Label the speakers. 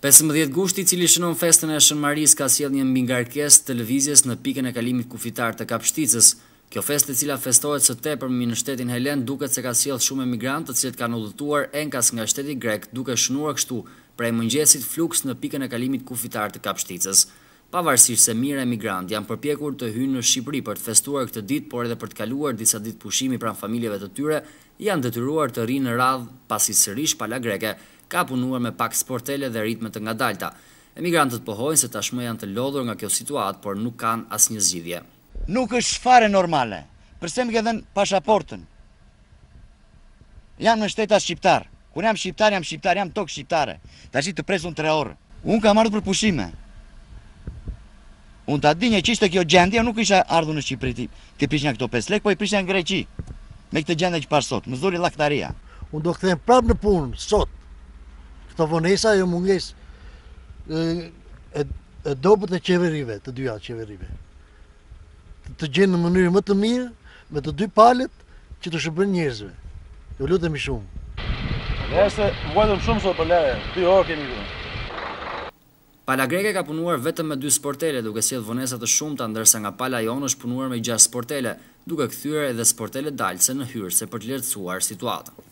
Speaker 1: 15 gushti, i cili shënon festën e Shën Maris, ka sjellë një mbingarkesë të lëvizjes në pikën e kalimit kufitar të Kapshticës. Kjo festë, e cila festohet së tepërmi në shtetin helen, duket se ka sjellë shumë emigrantë, të cilët kanë udhëtuar enkas nga shteti grek, duke shënuar kështu prej mëngjesit fluks në pikën e kalimit kufitar të Kapshticës. Pavarësisht se mijëra emigrantë janë përpjekur të hyjnë në Shqipëri për të festuar këtë ditë, por edhe për të kaluar disa ditë pushimi pranë familjeve të tyre, janë detyruar të rinë në radhë pasi sërish pala greke ka punuar me pak sportele dhe ritme të ngadalta. Emigrantët pohojnë se tashmë janë të lodhur nga kjo situatë, por nuk kanë asnjë zgjidhje.
Speaker 2: Nuk është fare normale. Përse më ke dhënë pasaportën? Jam në shteta shqiptar. Kur jam shqiptar, jam tokë shqiptare. Tash të presun 3 orë. Unë kam ardhur për pushime. Unë ta di që ishte kjo gjendje, nuk isha ardhur në Shqipëri të prishja këto 5 lekë, po i prishja në Greqi. Me këtë gjendje që parë sot, më zuri llaktaria.
Speaker 3: Unë do kthehem prapë në punë sot. Këto vonesa jo mungesë e dobët e qeverive, të dyja qeverive. Të gjenë në mënyrë më të mirë me të dy palët që të shërbën njerëzve. Jo lutemi shumë.
Speaker 4: Ne se vuajtëm shumë sot për lere, 2 orë kemi këtu.
Speaker 1: Pala greke ka punuar vetëm me 2 sportele, duke sjellë vonesa të shumta, ndërsa nga pala jonë është punuar me 6 sportele, duke kthyer edhe sportele dalse në hyrëse për të lehtësuar situatën.